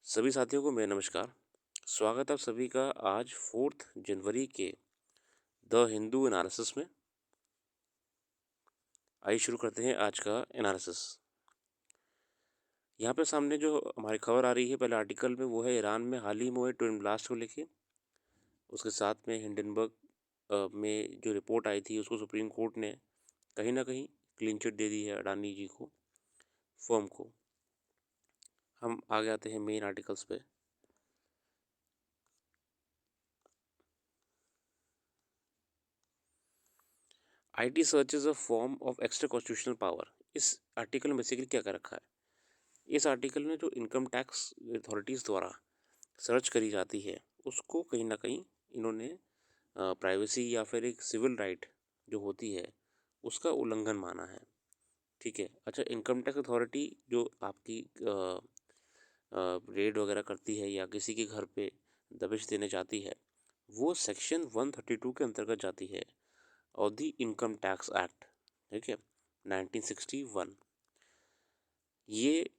सभी साथियों को मेरा नमस्कार। स्वागत है आप सभी का आज 4 जनवरी के द हिंदू एनालिसिस में। आइए शुरू करते हैं आज का एनालिसिस। यहाँ पे सामने जो हमारी खबर आ रही है पहले आर्टिकल में, वो है ईरान में हाल ही में हुए ट्विन ब्लास्ट को लेके। उसके साथ में हिंडनबर्ग में जो रिपोर्ट आई थी उसको सुप्रीम कोर्ट ने कहीं ना कहीं क्लीन चिट दे दी है अडानी जी को, फर्म को। हम आगे आते हैं मेन आर्टिकल्स पे। IT search is a form of extra constitutional power. इस आर्टिकल में बेसिकली क्या कर रखा है, इस आर्टिकल में जो इनकम टैक्स अथॉरिटीज़ द्वारा सर्च करी जाती है उसको कहीं ना कहीं इन्होंने प्राइवेसी या फिर एक सिविल राइट जो होती है उसका उल्लंघन माना है। ठीक है। अच्छा, इनकम टैक्स अथॉरिटी जो आपकी रेड वगैरह करती है या किसी के घर पे दबिश देने जाती है, वो सेक्शन 132 के अंतर्गत जाती है और दी इनकम टैक्स एक्ट, ठीक है, 1961। ये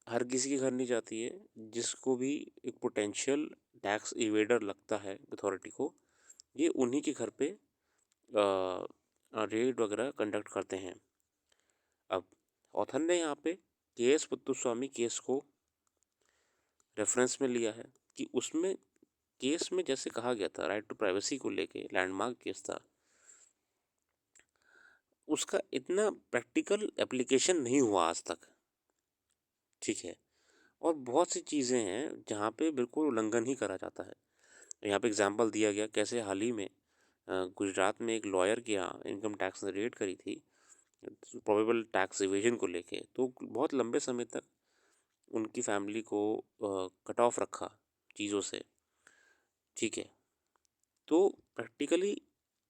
हर किसी के घर नहीं जाती है, जिसको भी एक पोटेंशियल टैक्स इवेडर लगता है अथॉरिटी को, ये उन्हीं के घर पे रेड वगैरह कंडक्ट करते हैं। अब ऑथर ने यहाँ पे के एस पुत्तुस्वामी केस को रेफरेंस में लिया है कि उसमें केस में जैसे कहा गया था राइट टू प्राइवेसी को लेके, लैंडमार्क केस था, उसका इतना प्रैक्टिकल एप्लीकेशन नहीं हुआ आज तक। ठीक है। और बहुत सी चीज़ें हैं जहाँ पे बिल्कुल उल्लंघन ही करा जाता है। यहाँ पे एग्जांपल दिया गया कैसे हाल ही में गुजरात में एक लॉयर के यहाँ इनकम टैक्स ने रेड करी थी प्रोबेबल टैक्स इवेजन को लेके, तो बहुत लंबे समय तक उनकी फैमिली को कट ऑफ रखा चीज़ों से। ठीक है। तो प्रैक्टिकली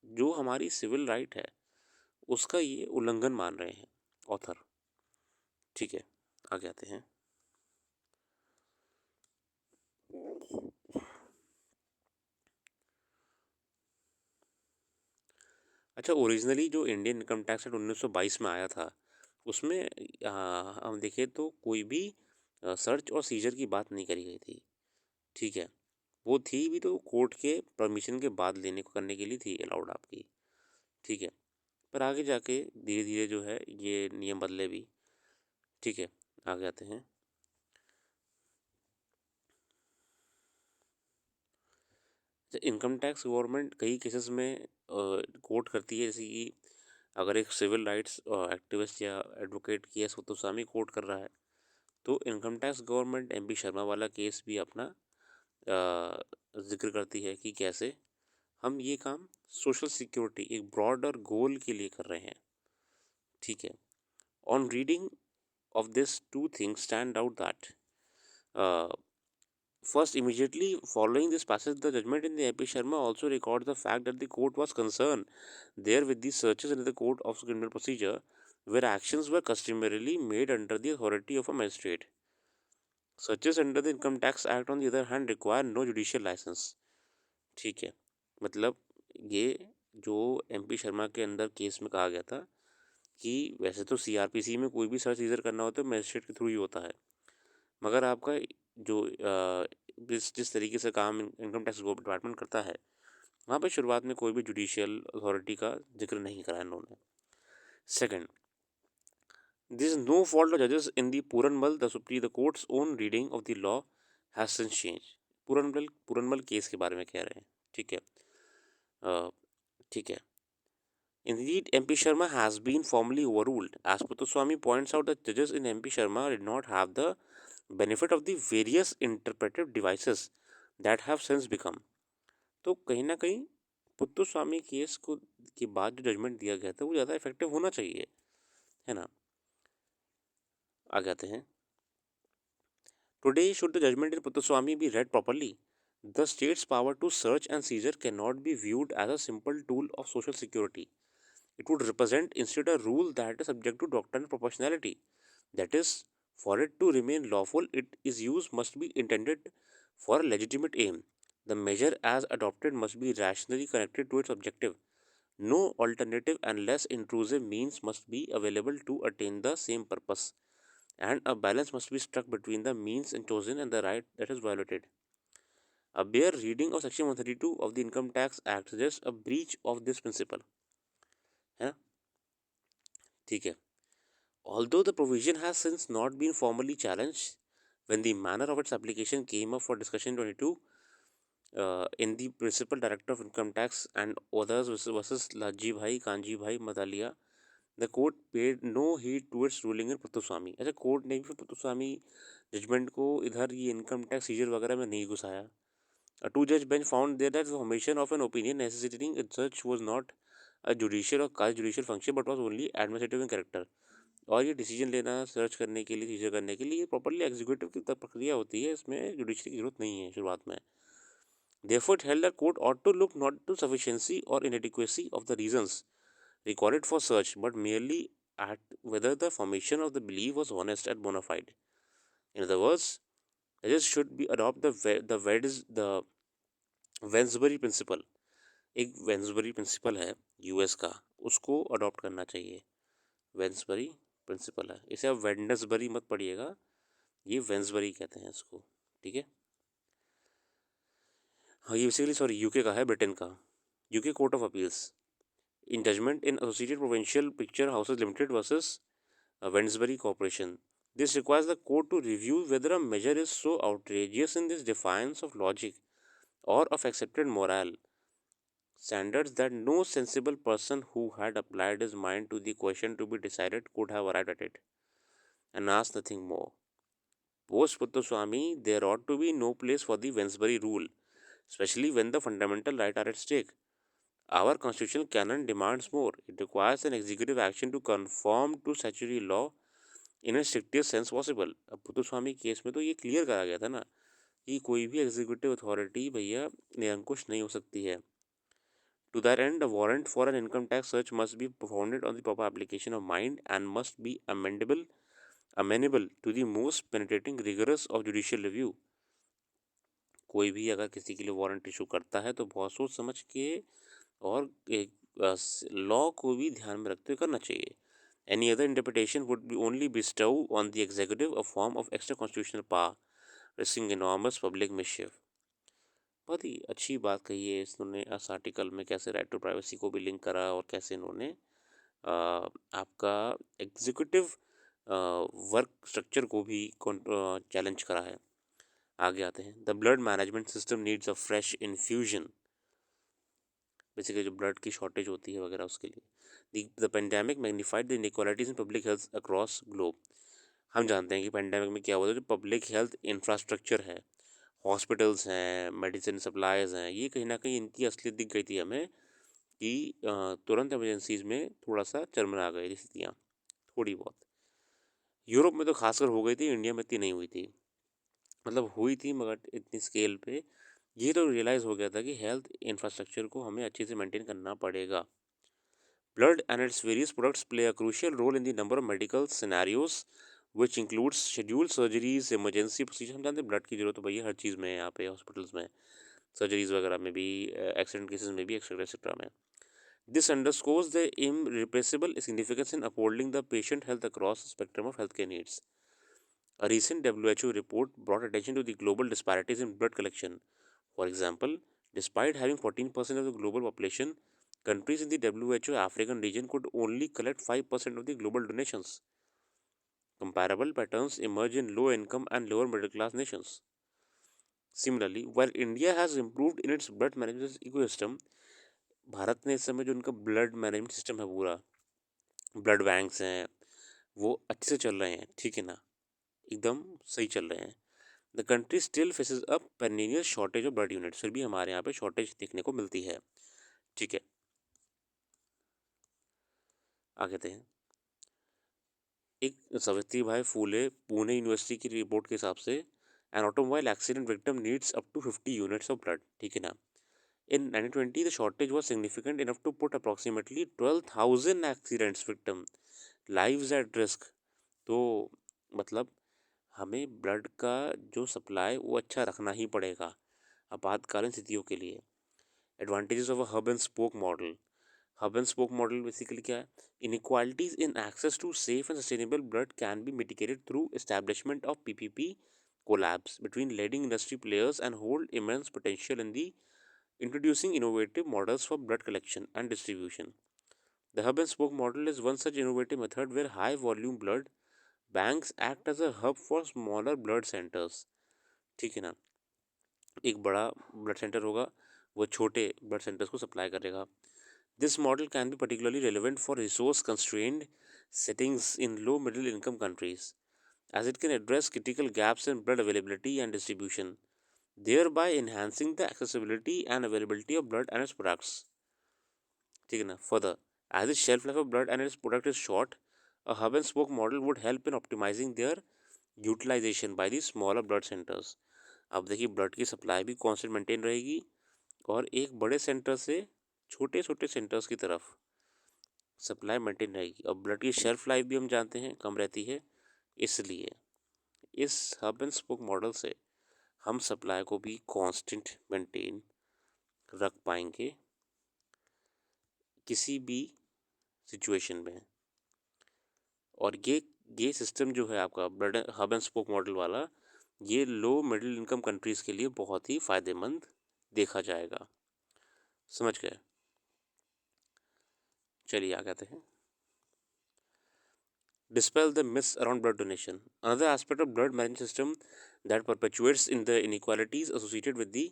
जो हमारी सिविल राइट है उसका ये उल्लंघन मान रहे हैं ऑथर। ठीक है, आगे आते हैं। अच्छा, ओरिजिनली जो इंडियन इनकम टैक्स एक्ट 1922 में आया था उसमें हम देखें तो कोई भी सर्च और सीजर की बात नहीं करी गई थी। ठीक है। वो थी भी तो कोर्ट के परमिशन के बाद लेने को करने के लिए थी अलाउड आपकी। ठीक है। पर आगे जाके धीरे धीरे जो है ये नियम बदले भी। ठीक है, आगे आते हैं। इनकम टैक्स गवर्नमेंट कई केसेस में कोर्ट करती है, जैसे कि अगर एक सिविल राइट्स एक्टिविस्ट या एडवोकेट केस हो तो सामी कोर्ट कर रहा है, तो income tax government MP Sharma वाला केस भी अपना जिक्र करती है कि कैसे हम ये काम सोशल सिक्योरिटी एक ब्रॉडर गोल के लिए कर रहे हैं। ठीक है। On reading of this two things stand out that first, immediately following this passage, the judgment in the AP Sharma also records the fact that the court was concerned there with the searches under the code of criminal procedure where actions were customarily made under the authority of a magistrate. Searches under the Income Tax Act on the other hand require no judicial license. ठीक है। मतलब ये जो MP Sharma के अंदर case में कहा गया था कि वैसे तो CRPC में कोई भी सर्च इधर करना हो तो मजिस्ट्रेट के थ्रू ही होता है, मगर आपका जो जिस तरीके से काम इनकम टैक्स डिपार्टमेंट करता है वहाँ पे शुरुआत में कोई भी जुडिशियल अथॉरिटी का जिक्र नहीं करा इन्होंने। Second, this is no fault of जजेस in the Puranmal the court's own reading of the law has since change. Puranmal case के बारे में कह रहे हैं। ठीक है। ठीक है। Indeed, MP Sharma has been formally overruled. As Puthuswamy points out, the judges in MP Sharma did not have the benefit of the various interpretive devices that have since become. तो कहीं ना कहीं पुत्तुस्वामी केस को के बाद जो judgement दिया गया था वो ज़्यादा इफेक्टिव होना चाहिए, है ना। आगे आते हैं। Today, should the judgment in Puthuswamy be read properly, the state's power to search and seizure cannot be viewed as a simple tool of social security. It would represent instead a rule that is subject to doctrine and proportionality. That is, for it to remain lawful, its use must be intended for a legitimate aim. The measure as adopted must be rationally connected to its objective. No alternative and less intrusive means must be available to attain the same purpose. and a balance must be struck between the means and chosen and the right that is violated. A bare reading of Section 132 of the Income Tax Act suggests a breach of this principle, है ना? ठीक है. Although the provision has since not been formally challenged, when the manner of its application came up for discussion in 22, in the Principal Director of Income Tax and others versus Laji Bhai, Kanji Bhai, Madalia, the court paid no heed to its ruling in Puttaswamy. ऐसे court ने भी फिर पुत्तस्वामी judgement को इधर ये income tax scissor वगैरह में नहीं घुसाया. A two-judge bench found there that the formation of an opinion necessitating such was not a judicial or quasi-judicial function but was only administrative in character. और ये डिसीजन लेना search करने के लिए scissor करने के लिए ये प्रॉपरली एग्जीक्यूटिव की प्रक्रिया होती है, इसमें जुडिशरी की जरूरत नहीं है शुरुआत में. Therefore, it held that court ought to look not to sufficiency or inadequacy of the reasons recorded for search, but merely at whether the formation of the belief was honest and bona fide. In other words, judges should be adopt the Wednesbury principle. एक Wednesbury principal है US का, उसको adopt करना चाहिए. वेंसबरी principal है, इसे आप वेंडसबरी मत पढ़िएगा, ये वेंसबरी कहते हैं इसको. ठीक है. हाँ, ये बेसिकली सॉरी यूके का है, ब्रिटेन का. UK court of appeals in judgment in Associated Provincial Picture Houses Limited versus Wednesbury Corporation. This requires the court to review whether a measure is so outrageous in this defiance of logic or of accepted moral standards that no sensible person who had applied his mind to the question to be decided could have arrived at it, and asked nothing more. Post Puttaswamy, there ought to be no place for the Wednesbury rule, especially when the fundamental rights are at stake. Our constitutional canon demands more. It requires an executive action to conform to statutory law in a strictest sense possible. अब पुत्तस्वामी case में तो ये clear करा गया था ना कि कोई भी एग्जीक्यूटिव अथॉरिटी भैया निरंकुश नहीं हो सकती है. To that end, a warrant for an income tax search must be founded on the proper application of mind and must be amenable to the most penetrating rigorous of judicial review. कोई भी अगर किसी के लिए warrant issue करता है तो बहुत सोच समझ के और एक लॉ को भी ध्यान में रखते हुए करना चाहिए. Any other interpretation would be only bestow on the executive a form of extra constitutional power, risking enormous public मिसचिफ. बहुत ही अच्छी बात कही है इन्होंने इस आर्टिकल में, कैसे राइट टू प्राइवेसी को भी लिंक करा और कैसे इन्होंने आपका एग्जीक्यूटिव वर्क स्ट्रक्चर को भी चैलेंज करा है. आगे आते हैं. The blood management system needs a fresh infusion. Basically जो ब्लड की शॉर्टेज होती है वगैरह उसके लिए. The pandemic magnified the inequalities in public health across globe. हम जानते हैं कि पेंडेमिक में क्या हुआ था, जो पब्लिक हेल्थ इंफ्रास्ट्रक्चर है, हॉस्पिटल्स हैं, मेडिसिन सप्लाईज हैं, ये कहीं ना कहीं इनकी असलियत दिख गई थी हमें कि तुरंत एमरजेंसीज में थोड़ा सा चरमरा गई स्थितियाँ थोड़ी बहुत. यूरोप में तो खासकर हो गई थी, इंडिया में इतनी नहीं हुई थी. मतलब हुई थी मगर इतनी स्केल पे. ये तो रियलाइज़ हो गया था कि हेल्थ इंफ्रास्ट्रक्चर को हमें अच्छे से मेंटेन करना पड़ेगा. Blood and its various products play a crucial role in the number of medical scenarios which includes scheduled surgeries, emergency procedures. हम जानते हैं ब्लड की जरूरत तो भैया हर चीज़ में है, यहाँ पे हॉस्पिटल्स में, सर्जरीज वगैरह में भी, एक्सीडेंट केसेस में भी, एक्सेट्रा एक्सेट्रा में. This underscores the irrepressible significance in upholding the patient health across the spectrum of healthcare needs. A recent WHO report brought attention to the global disparities in blood collection. For example, despite having 14% of the global population, countries in the WHO African region could only collect 5% of the global donations. Comparable patterns emerge in low-income and lower middle-class nations. Similarly, while India has improved in its blood management ecosystem, Bharat ने इस समय जो उनका blood management system है, पूरा blood banks हैं, वो अच्छे से चल रहे हैं, ठीक है ना, एकदम सही चल रहे हैं. The country still faces a perennial shortage of blood units. फिर भी हमारे यहाँ पे शॉर्टेज देखने को मिलती है. ठीक है, आगे थे. एक सावित्री भाई फूले पुणे यूनिवर्सिटी की रिपोर्ट के हिसाब से an automobile accident victim needs up to 50 units of blood. ठीक है ना. In 1920 the shortage was significant enough to put approximately 12,000 accidents victim lives at risk. तो मतलब हमें ब्लड का जो सप्लाई वो अच्छा रखना ही पड़ेगा आपातकालीन स्थितियों के लिए. Advantages of a hub and spoke model. Hub and spoke model basically क्या है? Inequalities in access to safe and sustainable blood can be mitigated through establishment of PPP collabs between leading industry players and hold immense potential in the introducing innovative models for blood collection and distribution. The hub and spoke model is one such innovative method where high volume blood banks act as a hub for smaller blood centers. ठीक है ना? एक बड़ा blood centre होगा, वो छोटे blood centres को supply करेगा. This model can be particularly relevant for resource constrained settings in low middle income countries as it can address critical gaps in blood availability and distribution, thereby enhancing the accessibility and availability of blood and its products. ठीक है ना? Further, as the shelf life of blood and its product is short, a hub and spoke model would help in optimizing their utilization by the smaller blood centers. अब देखिए, blood की supply भी constant maintain रहेगी और एक बड़े centre से छोटे छोटे सेंटर्स की तरफ सप्लाई मेंटेन रहेगी. अब ब्लड की शेल्फ लाइफ भी हम जानते हैं कम रहती है, इसलिए इस हब एंड स्पोक मॉडल से हम सप्लाई को भी कांस्टेंट मेंटेन रख पाएंगे किसी भी सिचुएशन में. और ये सिस्टम जो है आपका blood hub and spoke model वाला, ये लो मिडिल इनकम कंट्रीज़ के लिए बहुत ही फ़ायदेमंद देखा जाएगा. समझ गए? चलिए आगे आते हैं. Dispel the myths around blood donation. Another aspect of blood management system that perpetuates in the inequalities associated with the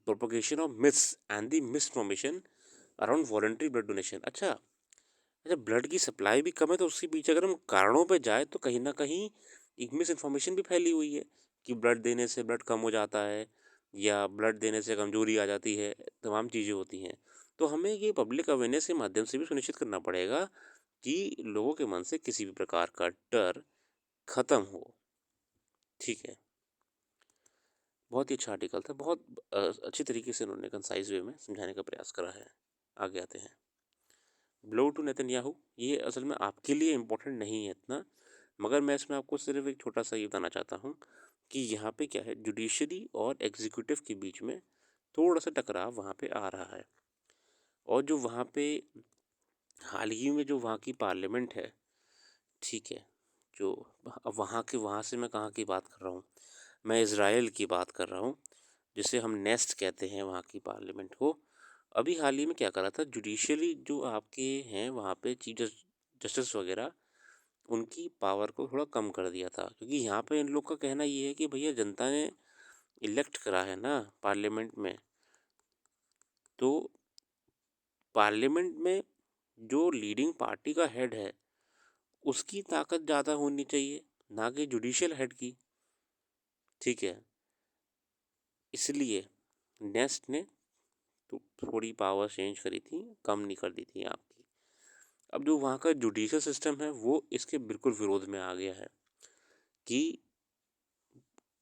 propagation of myths and the misinformation around voluntary blood donation. अच्छा, ब्लड की supply भी कम है तो उसके पीछे अगर हम कारणों पे जाए तो कहीं ना कहीं एक मिस इन्फॉर्मेशन भी फैली हुई है कि ब्लड देने से ब्लड कम हो जाता है या ब्लड देने से कमजोरी आ जाती है, तमाम चीज़ें होती हैं. तो हमें ये पब्लिक अवेयरनेस के माध्यम से भी सुनिश्चित करना पड़ेगा कि लोगों के मन से किसी भी प्रकार का डर ख़त्म हो. ठीक है, बहुत ही अच्छा आर्टिकल था, बहुत अच्छी तरीके से उन्होंने कंसाइज वे में समझाने का प्रयास करा है. आगे आते हैं. ब्लो टू नेतन्याहू, ये असल में आपके लिए इम्पोर्टेंट नहीं है इतना, मगर मैं इसमें आपको सिर्फ एक छोटा सा ये बताना चाहता हूँ कि यहाँ पे क्या है, जुडिशरी और एग्जीक्यूटिव के बीच में थोड़ा सा टकराव वहाँ पे आ रहा है. और जो वहाँ पे हाल ही में जो वहाँ की पार्लियामेंट है, ठीक है, जो वहाँ से मैं कहाँ की बात कर रहा हूँ, मैं इज़राइल की बात कर रहा हूँ, जिसे हम नेस्ट कहते हैं वहाँ की पार्लियामेंट को. अभी हाल ही में क्या करा था, जुडिशली जो आपके हैं वहाँ पे चीफ जस्टिस वगैरह, उनकी पावर को थोड़ा कम कर दिया था. क्योंकि यहाँ पे इन लोग का कहना ये है कि भैया जनता ने इलेक्ट करा है ना पार्लियामेंट में, तो पार्लियामेंट में जो लीडिंग पार्टी का हेड है उसकी ताकत ज़्यादा होनी चाहिए, ना कि जुडिशियल हेड की. ठीक है, इसलिए नेस्ट ने तो थोड़ी पावर चेंज करी थी, कम नहीं कर दी थी आपकी. अब जो वहाँ का जुडिशियल सिस्टम है वो इसके बिल्कुल विरोध में आ गया है कि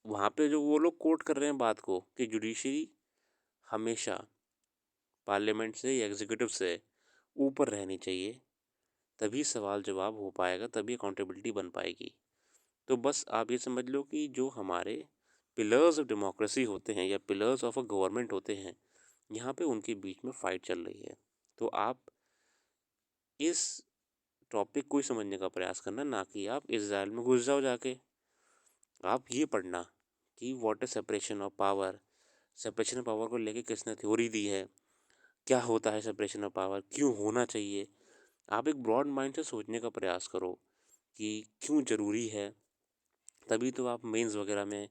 वहाँ पे जो वो लोग कोट कर रहे हैं बात को कि जुडिशरी हमेशा पार्लियामेंट से या एग्जीक्यूटिव से ऊपर रहनी चाहिए, तभी सवाल जवाब हो पाएगा, तभी अकाउंटेबिलिटी बन पाएगी. तो बस आप ये समझ लो कि जो हमारे पिलर्स ऑफ डेमोक्रेसी होते हैं या पिलर्स ऑफ अ गवर्नमेंट होते हैं, यहाँ पे उनके बीच में फ़ाइट चल रही है. तो आप इस टॉपिक को ही समझने का प्रयास करना, ना कि आप इज़राइल में घुस जाओ जाके. आप ये पढ़ना कि what is separation of power, separation of power को लेके किसने थ्योरी दी है, क्या होता है सेपरेशन ऑफ पावर, क्यों होना चाहिए. आप एक ब्रॉड माइंड से सोचने का प्रयास करो कि क्यों ज़रूरी है, तभी तो आप मेंस वगैरह में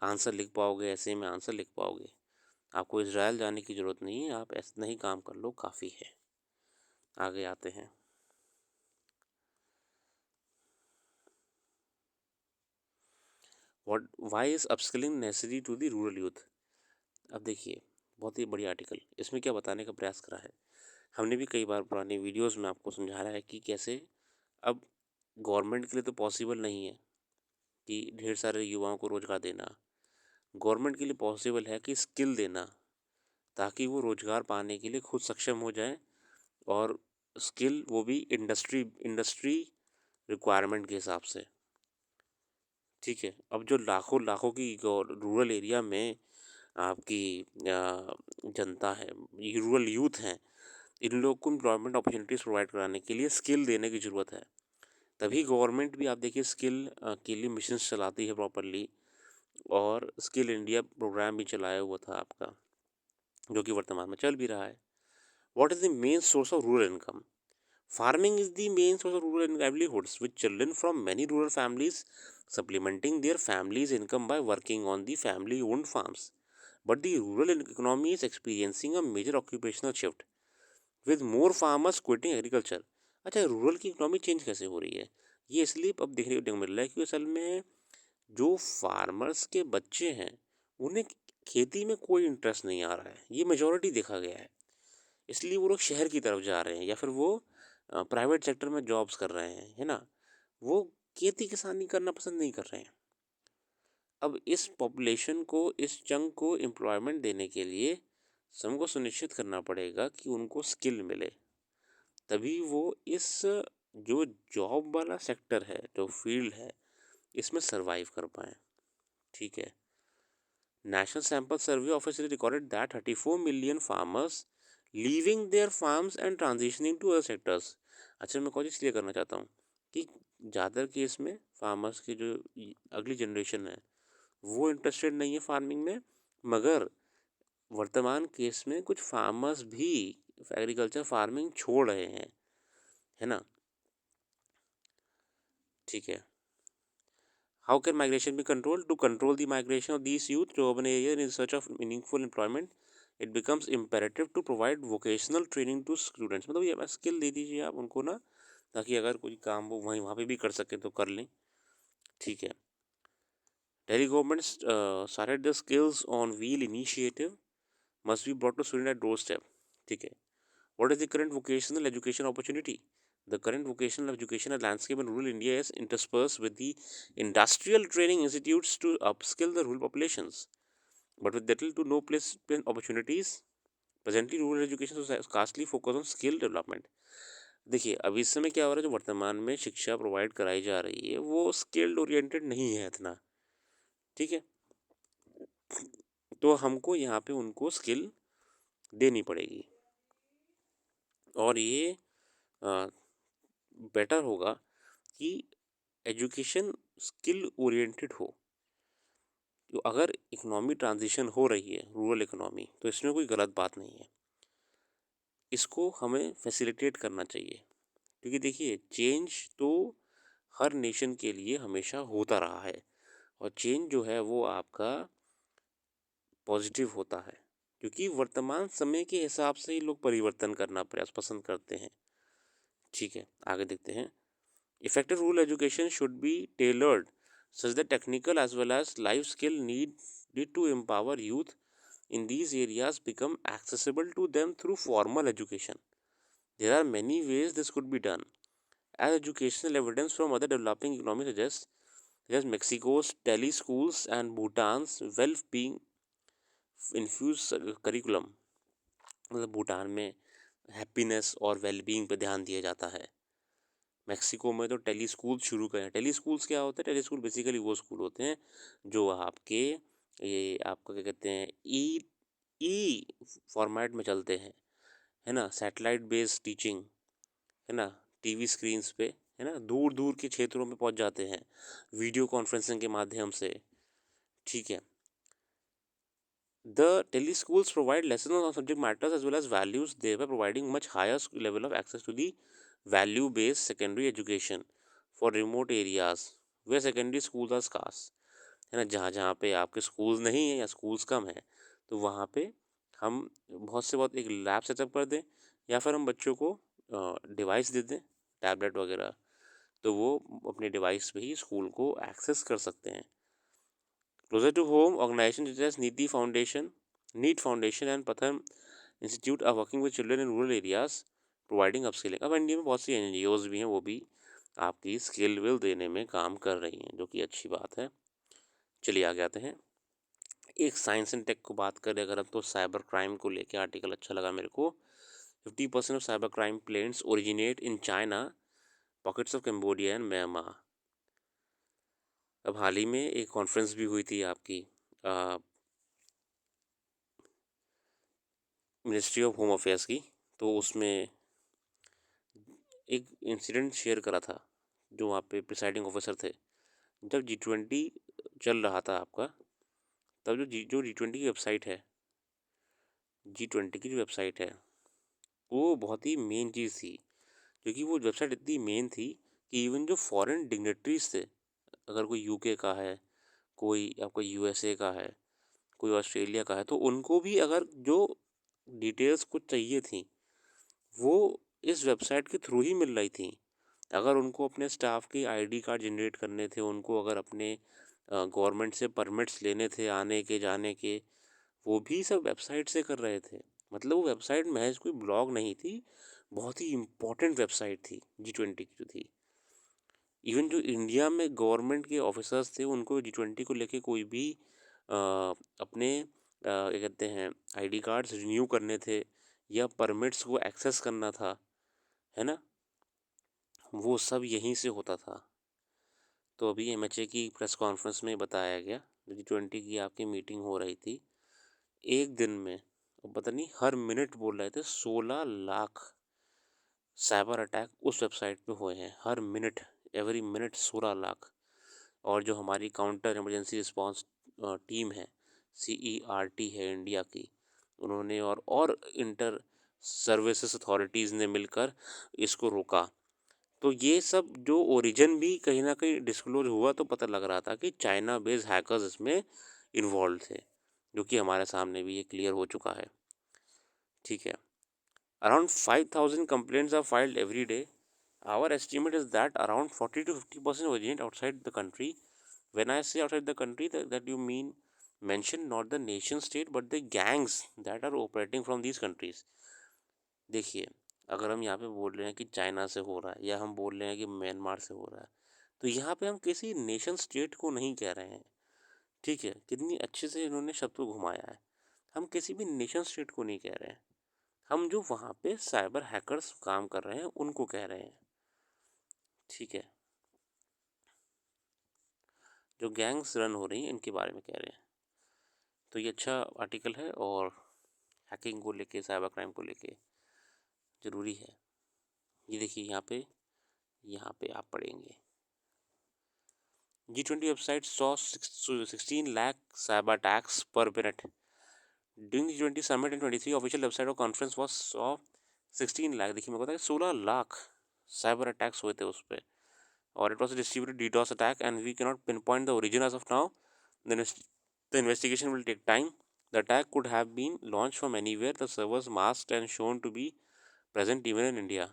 आंसर लिख पाओगे, ऐसे में आंसर लिख पाओगे. आपको इज़राइल जाने की ज़रूरत नहीं है, आप ऐसा नहीं काम कर लो, काफ़ी है. आगे आते हैं. What why is upskilling necessary to the rural youth. अब देखिए, बहुत ही बढ़िया आर्टिकल, इसमें क्या बताने का प्रयास करा है, हमने भी कई बार पुराने वीडियोस में आपको समझा रहा है कि कैसे अब गवर्नमेंट के लिए तो पॉसिबल नहीं है कि ढेर सारे युवाओं को रोज़गार देना. गवर्नमेंट के लिए पॉसिबल है कि स्किल देना, ताकि वो रोज़गार पाने के लिए खुद सक्षम हो जाए, और स्किल वो भी इंडस्ट्री रिक्वायरमेंट के हिसाब से. ठीक है, अब जो लाखों लाखों की रूरल एरिया में आपकी जनता है, रूरल यूथ हैं, इन लोग को एम्प्लॉयमेंट अपॉर्चुनिटीज़ प्रोवाइड कराने के लिए स्किल देने की ज़रूरत है। तभी गवर्नमेंट भी आप देखिए स्किल के लिए मिशंस चलाती है प्रॉपरली, और स्किल इंडिया प्रोग्राम भी चलाया हुआ था आपका, जो कि वर्तमान में चल भी रहा है। What is the main source of rural income? Farming is the main source of rural livelihoods, with children from many rural families supplementing their family's income by working on the family owned farms. But the rural economy is experiencing a major occupational shift, with more farmers quitting agriculture. अच्छा, rural की economy change कैसे हो रही है? ये इसलिए अब देखने को मिल रहा है कि असल में जो फार्मर्स के बच्चे हैं, उन्हें खेती में कोई इंटरेस्ट नहीं आ रहा है। ये मेजोरिटी देखा गया है। इसलिए वो लोग शहर की तरफ जा रहे हैं, या फिर वो प्राइवेट सेक्टर में जॉब्स कर रहे हैं, है ना। वो खेती किसानी करना पसंद नहीं कर रहे हैं। अब इस पॉपुलेशन को, इस चंक को एम्प्लॉयमेंट देने के लिए हमको सुनिश्चित करना पड़ेगा कि उनको स्किल मिले, तभी वो इस जो जॉब वाला सेक्टर है, जो फील्ड है, इसमें सरवाइव कर पाएँ। ठीक है। National Sample Survey Office recorded that 34 million farmers leaving their farms and transitioning to other sectors. अच्छा, मैं कोशिश इसलिए करना चाहता हूँ कि ज़्यादातर केस में फार्मर्स की जो अगली जनरेशन है वो इंटरेस्टेड नहीं है फार्मिंग में, मगर वर्तमान केस में कुछ फार्मर्स भी एग्रीकल्चर फार्मिंग छोड़ रहे हैं, है ना। ठीक है। How can migration be controlled? To control the migration of these youth to urban areas in search of meaningful employment, it becomes imperative to provide vocational training to students. मतलब ये skill दे दीजिए आप उनको ना, ताकि अगर कोई काम वो वहीं वहाँ पे भी कर सके तो कर लें। ठीक है। Delhi government started the skills on wheel initiative must be brought to student at doorstep. ठीक है। What is the current vocational education opportunity? The current vocational educational landscape in rural India is interspersed with the industrial training institutes to upskill the rural populations, but with little to no placement opportunities. Presently, rural education is scarcely focused on skill development. देखिए, अभी इस समय क्या हो रहा है, जो वर्तमान में शिक्षा प्रोवाइड कराई जा रही है वो स्किल्ड ओरिएंटेड नहीं है इतना। ठीक है। तो हमको यहाँ पे उनको स्किल देनी पड़ेगी, और ये बेटर होगा कि एजुकेशन स्किल ओरिएंटेड हो। तो अगर इकोनॉमी ट्रांजिशन हो रही है, रूरल इकोनॉमी, तो इसमें कोई गलत बात नहीं है, इसको हमें फैसिलिटेट करना चाहिए। क्योंकि देखिए, चेंज तो हर नेशन के लिए हमेशा होता रहा है, और चेंज जो है वो आपका पॉजिटिव होता है, क्योंकि वर्तमान समय के हिसाब से ही लोग परिवर्तन करना प्रयास पसंद करते हैं। ठीक है, आगे देखते हैं। Effective rural education should be tailored such that technical as well as life skill needed to empower youth in these areas become accessible to them through formal education. There are many ways this could be done, as educational evidence from other developing economies suggests, such as Mexico's tele schools and Bhutan's well-being infused curriculum. मतलब भूटान में happiness और wellbeing पे ध्यान दिया जाता है। Mexico में तो टेली स्कूल शुरू करें। टेली स्कूल्स क्या होता है? टेली स्कूल बेसिकली वो स्कूल होते हैं जो आपके, ये आपको क्या कहते हैं, ई ई फॉर्मेट में चलते हैं, है ना। सैटेलाइट बेस्ड टीचिंग, है ना, टीवी स्क्रीन्स पे, है ना, दूर दूर के क्षेत्रों में पहुंच जाते हैं वीडियो कॉन्फ्रेंसिंग के माध्यम से। ठीक है। The teleschools provide lessons on subject matters as well as values, thereby providing much higher level of access to the value-based secondary education for remote areas where secondary schools are scarce. है ना, जहाँ जहाँ पे आपके schools नहीं है या schools कम है, तो वहाँ पे हम बहुत से बहुत एक लैब सेटअप कर दें, या फिर हम बच्चों को डिवाइस दे दें, टैबलेट वगैरह, तो वो अपने डिवाइस पे ही स्कूल को एक्सेस कर सकते हैं। Closer to home, organizations such as NEET Foundation and Patham Institute are working with children in rural areas, providing upskilling. अब इंडिया में बहुत सी NGOs भी हैं, वो भी आपकी स्किल विल देने में काम कर रही हैं, जो कि अच्छी बात है। चलिए आगे आते हैं। एक साइंस एंड टेक को बात करें अगर हम, तो साइबर क्राइम को लेकर आर्टिकल अच्छा लगा मेरे को। 50% of cyber crime planes originate in China, pockets of Cambodia and Myanmar. अब हाल ही में एक कॉन्फ्रेंस भी हुई थी आपकी मिनिस्ट्री ऑफ होम अफेयर्स की, तो उसमें एक इंसिडेंट शेयर करा था जो वहाँ पे प्रिसाइडिंग ऑफिसर थे। जब G20 चल रहा था आपका, तब जो G20 की वेबसाइट है, G20 की जो वेबसाइट है, वो बहुत ही मेन चीज़ थी, क्योंकि वो वेबसाइट इतनी मेन थी कि इवन जो फॉरेन डिग्नेटरीज थे, अगर कोई यूके का है, कोई आपका यूएसए का है, कोई ऑस्ट्रेलिया का है, तो उनको भी अगर जो डिटेल्स कुछ चाहिए थी, वो इस वेबसाइट के थ्रू ही मिल रही थी। अगर उनको अपने स्टाफ के आईडी कार्ड जनरेट करने थे, उनको अगर अपने गवर्नमेंट से परमिट्स लेने थे आने के जाने के, वो भी सब वेबसाइट से कर रहे थे। मतलब वो वेबसाइट महज कोई ब्लॉग नहीं थी, बहुत ही इम्पोर्टेंट वेबसाइट थी G20 की जो थी। इवन जो इंडिया में गवर्नमेंट के ऑफिसर्स थे, उनको G20 को लेके कोई भी अपने क्या कहते हैं आईडी कार्ड्स रिन्यू करने थे या परमिट्स को एक्सेस करना था, है ना, वो सब यहीं से होता था। तो अभी MHA की प्रेस कॉन्फ्रेंस में बताया गया, G20 की आपकी मीटिंग हो रही थी, एक दिन में पता नहीं हर मिनट बोल रहे थे 16 लाख साइबर अटैक उस वेबसाइट पे हुए हैं। हर मिनट, एवरी मिनट 16 लाख। और जो हमारी काउंटर इमरजेंसी रिस्पांस टीम है, CERT है इंडिया की, उन्होंने और इंटर सर्विसेज अथॉरिटीज़ ने मिलकर इसको रोका। तो ये सब जो ओरिजिन भी कहीं ना कहीं डिस्क्लोज हुआ, तो पता लग रहा था कि चाइना बेस्ड हैकर्स इसमें इन्वॉल्व थे, जो कि हमारे सामने भी ये क्लियर हो चुका है। ठीक है, around 5,000 complaints are filed every day. Our estimate is that around 40 to 50% originate outside the country. When I say outside the country, that you mean mention not the nation state but the gangs that are operating from these countries. देखिए, अगर हम यहाँ पे बोल रहे हैं कि China से हो रहा है, या हम बोल रहे हैं कि म्यांमार से हो रहा है, तो यहाँ पे हम किसी नेशन स्टेट को नहीं कह रहे हैं। ठीक है, कितनी अच्छे से इन्होंने शब्द को घुमाया है। हम किसी भी नेशन स्टेट को नहीं कह रहे हैं, हम जो वहाँ पे साइबर हैकर्स काम कर रहे हैं उनको कह रहे हैं। ठीक है, जो गैंग्स रन हो रही हैं इनके बारे में कह रहे हैं। तो ये अच्छा आर्टिकल है, और हैकिंग को लेके, साइबर क्राइम को लेके ज़रूरी है। ये देखिए यहाँ पे आप पढ़ेंगे, G20 website saw 16 lakh cyber attacks per minute. During the G20 summit in 23, official website of conference was saw 16 lakh, देखिए मेरे को पता है 16 लाख साइबर अटैक्स हुए थे उस पर, और it was a distributed DDoS attack and we cannot pinpoint the origin as of now. The investigation will take time. The attack could have been launched from anywhere. The servers masked and shown to be present even in India.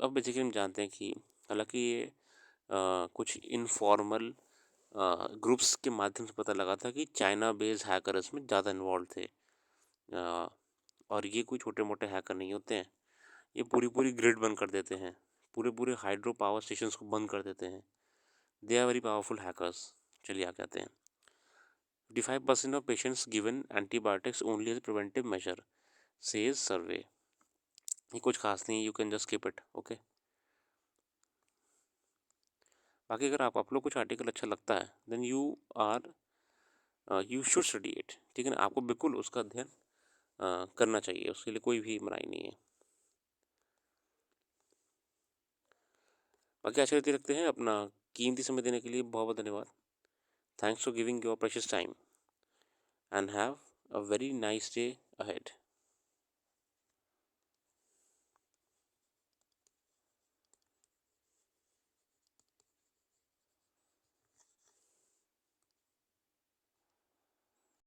अब basically हम जानते हैं कि हालांकि ये कुछ informal groups के माध्यम से पता लगा था कि चाइना बेस्ड हैकर इसमें ज़्यादा इन्वॉल्व थे। और ये कोई छोटे मोटे हैकर नहीं होते हैं, ये पूरी पूरी ग्रिड बंद कर देते हैं, पूरे पूरे हाइड्रो पावर स्टेशंस को बंद कर देते हैं। They are very powerful hackers. चलिए आगे आते हैं। 55% of patients given antibiotics only as a preventive measure, says survey. ये कुछ खास नहीं है, you can just skip it, okay. बाकी अगर आप लोग कुछ आर्टिकल अच्छा लगता है, then you should study it. ठीक है ना, आपको बिल्कुल उसका अध्ययन करना चाहिए, उसके लिए कोई भी मनाही नहीं है। बाकी आशा करते रखते हैं। अपना कीमती समय देने के लिए बहुत बहुत धन्यवाद। Thanks for giving your precious time and have a very nice day ahead.